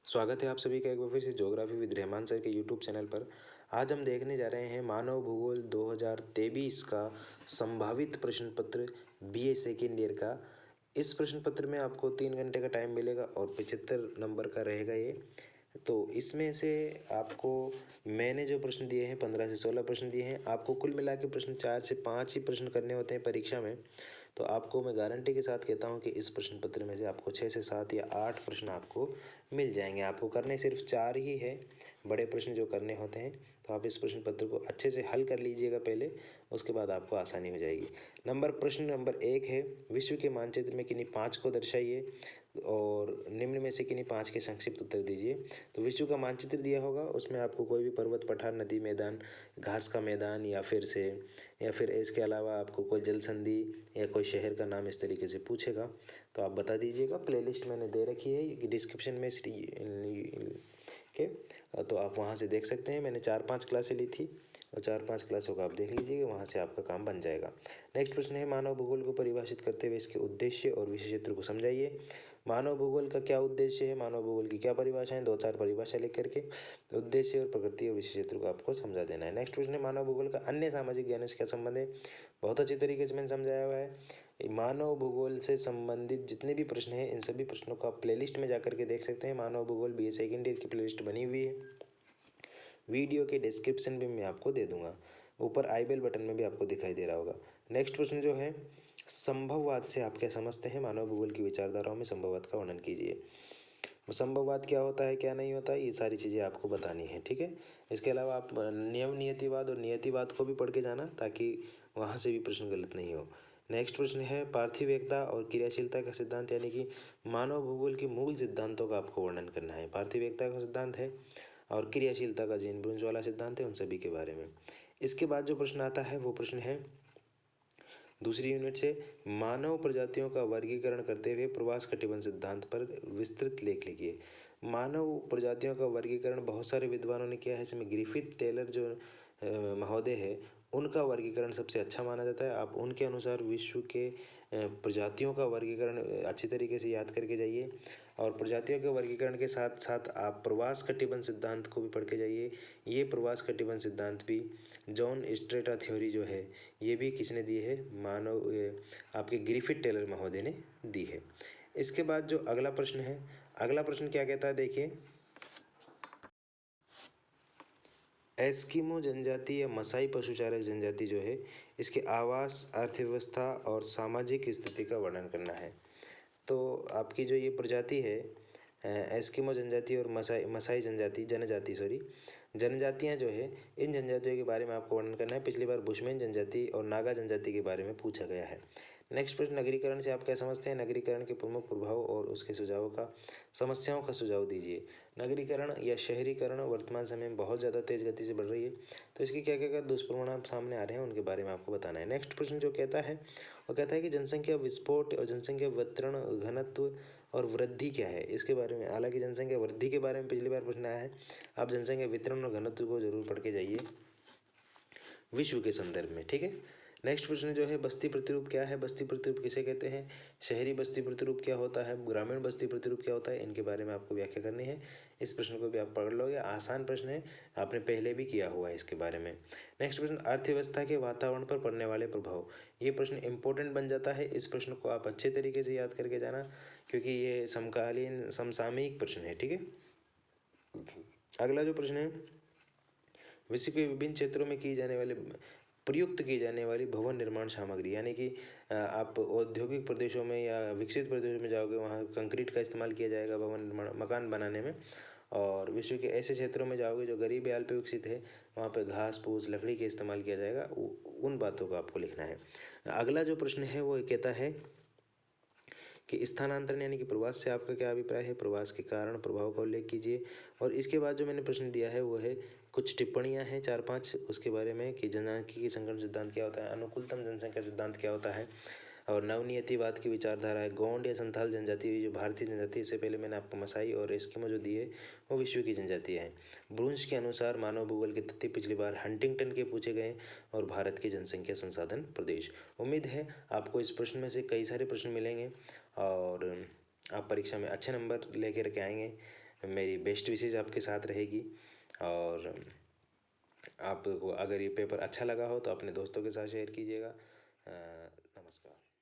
स्वागत है आप सभी का एक बार फिर से ज्योग्राफी विद रहमान सर के यूट्यूब चैनल पर। आज हम देखने जा रहे हैं मानव भूगोल 2023 का संभावित प्रश्न पत्र बीए सेकेंड ईयर का। इस प्रश्न पत्र में आपको 3 घंटे का टाइम मिलेगा और 75 नंबर का रहेगा ये। तो इसमें से आपको मैंने जो प्रश्न दिए हैं 15 से 16 प्रश्न दिए हैं। आपको कुल मिला के प्रश्न 4 से 5 ही प्रश्न करने होते हैं परीक्षा में। तो आपको मैं गारंटी के साथ कहता हूँ कि इस प्रश्न पत्र में से आपको 6 से 7 या 8 प्रश्न आपको मिल जाएंगे। आपको करने सिर्फ 4 ही है बड़े प्रश्न जो करने होते हैं। तो आप इस प्रश्न पत्र को अच्छे से हल कर लीजिएगा पहले, उसके बाद आपको आसानी हो जाएगी। प्रश्न नंबर 1 है, विश्व के मानचित्र में किन्हीं 5 को दर्शाइए और निम्न में से किन्हीं 5 के संक्षिप्त उत्तर दीजिए। तो विश्व का मानचित्र दिया होगा, उसमें आपको कोई भी पर्वत, पठार, नदी, मैदान, घास का मैदान या फिर इसके अलावा आपको कोई जल संधि या कोई शहर का नाम इस तरीके से पूछेगा तो आप बता दीजिएगा। प्लेलिस्ट मैंने दे रखी है डिस्क्रिप्शन में के, तो आप वहाँ से देख सकते हैं। मैंने 4-5 क्लासें ली थी और 4-5 क्लासों का आप देख लीजिएगा, वहाँ से आपका काम बन जाएगा। नेक्स्ट प्रश्न है, मानव भूगोल को परिभाषित करते हुए इसके उद्देश्य और विषय क्षेत्र को समझाइए। मानव भूगोल का क्या उद्देश्य है, मानव भूगोल की क्या परिभाषा है, 2-4 परिभाषा लिख करके उद्देश्य और प्रकृति और विषय क्षेत्र को आपको समझा देना है। नेक्स्ट प्रश्न है, मानव भूगोल का अन्य सामाजिक ज्ञान से क्या संबंध है। बहुत अच्छी तरीके से मैंने समझाया हुआ है। मानव भूगोल से संबंधित जितने भी प्रश्न हैं इन सभी प्रश्नों को आप प्लेलिस्ट में जाकर के देख सकते हैं। मानव भूगोल बीए सेकेंड ईयर की प्लेलिस्ट बनी हुई है, वीडियो के डिस्क्रिप्शन में मैं आपको दे दूंगा, ऊपर आई बेल बटन में भी आपको दिखाई दे रहा होगा। नेक्स्ट प्रश्न जो है, संभववाद से आप क्या समझते हैं। मानव भूगोल की विचारधाराओं में संभववाद का वर्णन कीजिए। संभववाद क्या होता है, क्या नहीं होता है, ये सारी चीज़ें आपको बतानी है, ठीक है। इसके अलावा आप नियम नियतिवाद और नियतिवाद को भी पढ़ के जाना, ताकि वहाँ से भी प्रश्न गलत नहीं हो। नेक्स्ट प्रश्न है, पार्थिव एकता और क्रियाशीलता का सिद्धांत, यानी कि मानव भूगोल के मूल सिद्धांतों का आपको वर्णन करना है। पार्थिव एकता का सिद्धांत है और क्रियाशीलता का जीन ब्रुंज वाला सिद्धांत है, उन सभी के बारे में। इसके बाद जो प्रश्न आता है वो प्रश्न है दूसरी यूनिट से, मानव प्रजातियों का वर्गीकरण करते हुए प्रवास कटिबंध सिद्धांत पर विस्तृत लेख लिखिए। मानव प्रजातियों का वर्गीकरण बहुत सारे विद्वानों ने किया है, इसमें ग्रिफिथ टेलर जो महोदय है उनका वर्गीकरण सबसे अच्छा माना जाता है। आप उनके अनुसार विश्व के प्रजातियों का वर्गीकरण अच्छी तरीके से याद करके जाइए और प्रजातियों के वर्गीकरण के साथ साथ आप प्रवास कटिबंध सिद्धांत को भी पढ़ के जाइए। ये प्रवास कटिबंध सिद्धांत भी जॉन स्ट्रेटा थ्योरी जो है ये भी किसने दी है, आपके ग्रिफिथ टेलर महोदय ने दी है। इसके बाद जो अगला प्रश्न है, अगला प्रश्न क्या कहता है देखिए, एस्किमो जनजाति या मसाई पशुचारक जनजाति जो है इसके आवास, अर्थव्यवस्था और सामाजिक स्थिति का वर्णन करना है। तो आपकी जो ये प्रजाति है एस्किमो जनजाति और मसाई जनजातियाँ जो है इन जनजातियों के बारे में आपको वर्णन करना है। पिछली बार बुशमैन जनजाति और नागा जनजाति के बारे में पूछा गया है। नेक्स्ट प्रश्न, नगरीकरण से आप क्या समझते हैं। नगरीकरण के प्रमुख प्रभाव और उसके सुझावों का समस्याओं का सुझाव दीजिए। नगरीकरण या शहरीकरण वर्तमान समय में बहुत ज़्यादा तेज़ गति से बढ़ रही है, तो इसके क्या क्या दुष्परिणाम सामने आ रहे हैं उनके बारे में आपको बताना है। नेक्स्ट प्रश्न जो कहता है वो कहता है कि जनसंख्या विस्फोट और जनसंख्या वितरण घनत्व और वृद्धि क्या है, इसके बारे में। हालांकि जनसंख्या वृद्धि के बारे में पिछली बार प्रश्न आया है, आप जनसंख्या वितरण और घनत्व को जरूर पढ़ के जाइए विश्व के संदर्भ में, ठीक है। नेक्स्ट प्रश्न जो है, बस्ती प्रतिरूप क्या है। बस्ती प्रतिरूप किसे कहते हैं, शहरी बस्ती प्रतिरूप क्या होता है, ग्रामीण बस्ती प्रतिरूप क्या होता है, इनके बारे में आपको व्याख्या करनी है। इस प्रश्न को भी आप पढ़ लोगे, आसान प्रश्न है, आपने पहले भी किया हुआ है इसके बारे में। नेक्स्ट प्रश्न, अर्थव्यवस्था के वातावरण पर पड़ने वाले प्रभाव। ये प्रश्न इंपॉर्टेंट बन जाता है, इस प्रश्न को आप अच्छे तरीके से याद करके जाना, क्योंकि ये समकालीन समसामयिक प्रश्न है, ठीक है। अगला जो प्रश्न है, विश्व के विभिन्न क्षेत्रों में प्रयुक्त की जाने वाली भवन निर्माण सामग्री, यानी कि आप औद्योगिक प्रदेशों में या विकसित प्रदेशों में जाओगे वहाँ कंक्रीट का इस्तेमाल किया जाएगा भवन निर्माण मकान बनाने में, और विश्व के ऐसे क्षेत्रों में जाओगे जो गरीब या अल्प विकसित है वहाँ पे घास फूस लकड़ी का इस्तेमाल किया जाएगा, उन बातों को आपको लिखना है। अगला जो प्रश्न है वो कहता है कि स्थानांतरण यानी कि प्रवास से आपका क्या अभिप्राय है, प्रवास के कारण प्रभाव का उल्लेख कीजिए। और इसके बाद जो मैंने प्रश्न दिया है वो है कुछ टिप्पणियां हैं 4-5 उसके बारे में, कि जनसांख्यिकी संकलन सिद्धांत क्या होता है, अनुकूलतम जनसंख्या सिद्धांत क्या होता है, और नवनियतिवाद की विचारधारा है। गोंड या संथाल जनजाति जो भारतीय जनजाति, इससे पहले मैंने आपको मसाई और एस्किमो जो दिए वो विश्व की जनजातियाँ हैं। ब्रुंस के अनुसार मानव भूगोल के तथ्य पिछली बार हंटिंगटन के पूछे गए और भारत की जनसंख्या संसाधन प्रदेश। उम्मीद है आपको इस प्रश्न में से कई सारे प्रश्न मिलेंगे और आप परीक्षा में अच्छे नंबर लेकर के आएंगे। मेरी बेस्ट विशेज़ आपके साथ रहेगी। और आपको अगर ये पेपर अच्छा लगा हो तो अपने दोस्तों के साथ शेयर कीजिएगा। नमस्कार।